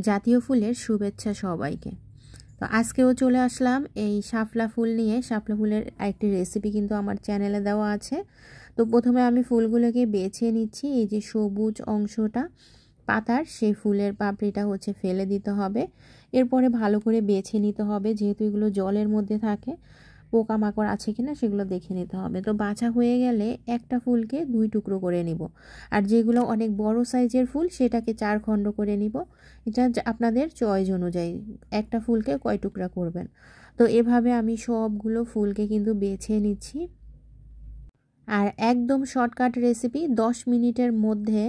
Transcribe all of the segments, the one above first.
জাতীয় ফুলের শুভেচ্ছা সবাইকে। তো আজকেও চলে আসলাম এই শাপলা ফুল নিয়ে। শাপলা ফুলের একটি রেসিপি কিন্তু আমার চ্যানেলে দেওয়া আছে। তো প্রথমে আমি ফুলগুলোকে বেছে নিচ্ছি। এই যে সবুজ অংশটা পাতার, সেই ফুলের পাপড়িটা ফেলে দিতে হবে। এরপরে ভালো করে বেছে নিতে হবে, যেহেতু এগুলো জলের মধ্যে থাকে, পোকামাকড় আছে কিনা সেগুলো দেখে নিতে হবে। তো বাছা হয়ে গেলে একটা ফুলকে 2 টুকরো করে নিব, আর যেগুলো অনেক বড় সাইজের ফুল সেটাকে 4 খণ্ড করে নিব। এটা আপনাদের চয়েস অনুযায়ী একটা ফুলকে কয় টুকরা করবেন। তো এভাবে আমি সবগুলো ফুলকে কিন্তু বেছে নিচ্ছি। আর একদম শর্টকাট রেসিপি, 10 মিনিটের মধ্যে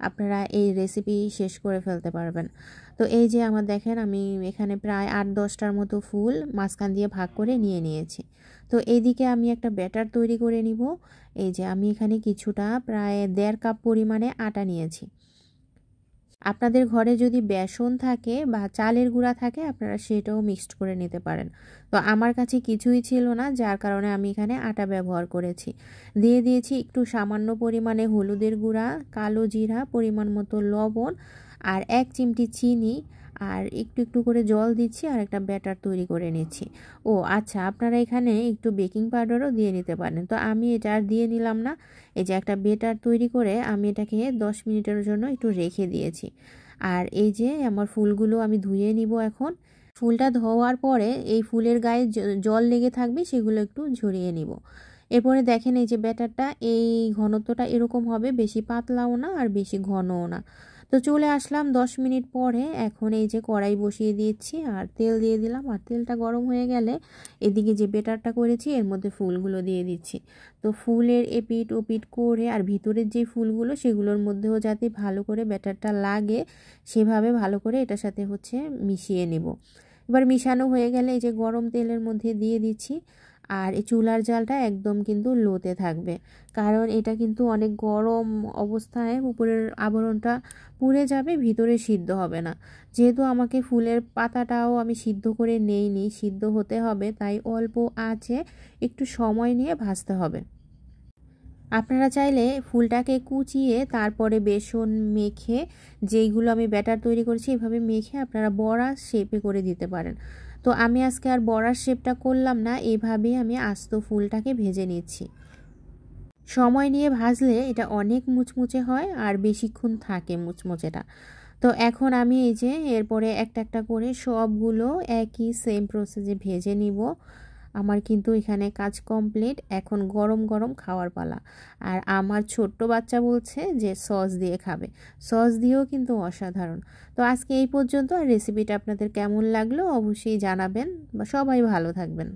আপনারা এই রেসিপি শেষ করে ফেলতে পারবেন। তো এই যে আমার দেখেন, আমি এখানে প্রায় 8-10টার মতো ফুল মাঝখান দিয়ে ভাগ করে নিয়েছি। তো এইদিকে আমি একটা ব্যাটার তৈরি করে নিব। এই যে আমি এখানে কিছুটা প্রায় 1.5 কাপ পরিমাণে আটা নিয়েছি। আপনাদের ঘরে যদি বেসন থাকে বা চালের গুঁড়া থাকে আপনারা সেটাও মিক্সড করে নিতে পারেন। তো আমার কাছে কিছুই ছিল না, যার কারণে আমি এখানে আটা ব্যবহার করেছি। দিয়ে দিয়েছি একটু সামান্য পরিমাণে হলুদের গুঁড়া, কালো জিরা, পরিমাণ মতো লবণ, আর 1 চিমটি চিনি, আর একটু একটু করে জল দিচ্ছি, আর একটা ব্যাটার তৈরি করে নিচ্ছি। ও আচ্ছা, আপনারা এখানে একটু বেকিং পাউডারও দিয়ে নিতে পারেন। তো আমি এটা আর দিয়ে নিলাম না। এই যে একটা ব্যাটার তৈরি করে আমি এটাকে 10 মিনিটের জন্য একটু রেখে দিয়েছি। আর এই যে আমার ফুলগুলো আমি ধুয়ে নিব এখন। ফুলটা ধোয়ার পরে এই ফুলের গায়ে জল লেগে থাকবে, সেগুলো একটু ঝরিয়ে নিব। এরপরে দেখেন এই যে ব্যাটারটা, এই ঘনত্বটা এরকম হবে, বেশি পাতলাও না আর বেশি ঘনও না। তো চলে আসলাম 10 মিনিট পরে। এখন এই যে কড়াই বসিয়ে দিয়েছি আর তেল দিয়ে দিলাম। আর তেলটা গরম হয়ে গেলে এদিকে যে ব্যাটারটা করেছি এর মধ্যে ফুলগুলো দিয়ে দিচ্ছি। তো ফুলের এপিট ওপিট করে, আর ভিতরের যে ফুলগুলো সেগুলোর মধ্যেও যাতে ভালো করে ব্যাটারটা লাগে সেভাবে ভালো করে এটার সাথে মিশিয়ে নেব। এবার মিশানো হয়ে গেলে এই যে গরম তেলের মধ্যে দিয়ে দিচ্ছি। আর এই চুলার জালটা একদম কিন্তু লোতে থাকবে, কারণ এটা কিন্তু অনেক গরম অবস্থায় উপরের আবরণটা পুড়ে যাবে, ভিতরে সিদ্ধ হবে না। যেহেতু আমাকে ফুলের পাতাটাও আমি সিদ্ধ করে নেইনি, সিদ্ধ হতে হবে, তাই অল্প আঁচে একটু সময় নিয়ে ভাজতে হবে। আপনারা চাইলে ফুলটাকে কুচিয়ে তারপরে বেসন মেখে, যেইগুলো আমি ব্যাটার তৈরি করেছি এভাবে মেখে আপনারা বড়া শেপে করে দিতে পারেন। তো আমি আজকে আর বড়ার শেপটা করলাম না, এভাবেই আমি আস্ত ফুলটাকে ভেজে নিচ্ছি। সময় নিয়ে ভাজলে এটা অনেক মুচমুচে হয় আর বেশিক্ষণ থাকে মুচমুচেটা। তো এখন আমি এই যে এরপরে একটা একটা করে সবগুলো একই সেম প্রসেসে ভেজে নিব। আমার কিন্তু এখানে কাজ কমপ্লিট। এখন গরম গরম খাওয়ার পালা। আর আমার ছোট্ট বাচ্চা বলছে যে সস দিয়ে খাবে। সস দিয়েও কিন্তু অসাধারণ। তো আজকে এই পর্যন্ত। আর রেসিপিটা আপনাদের কেমন লাগলো অবশ্যই জানাবেন। বা সবাই ভালো থাকবেন।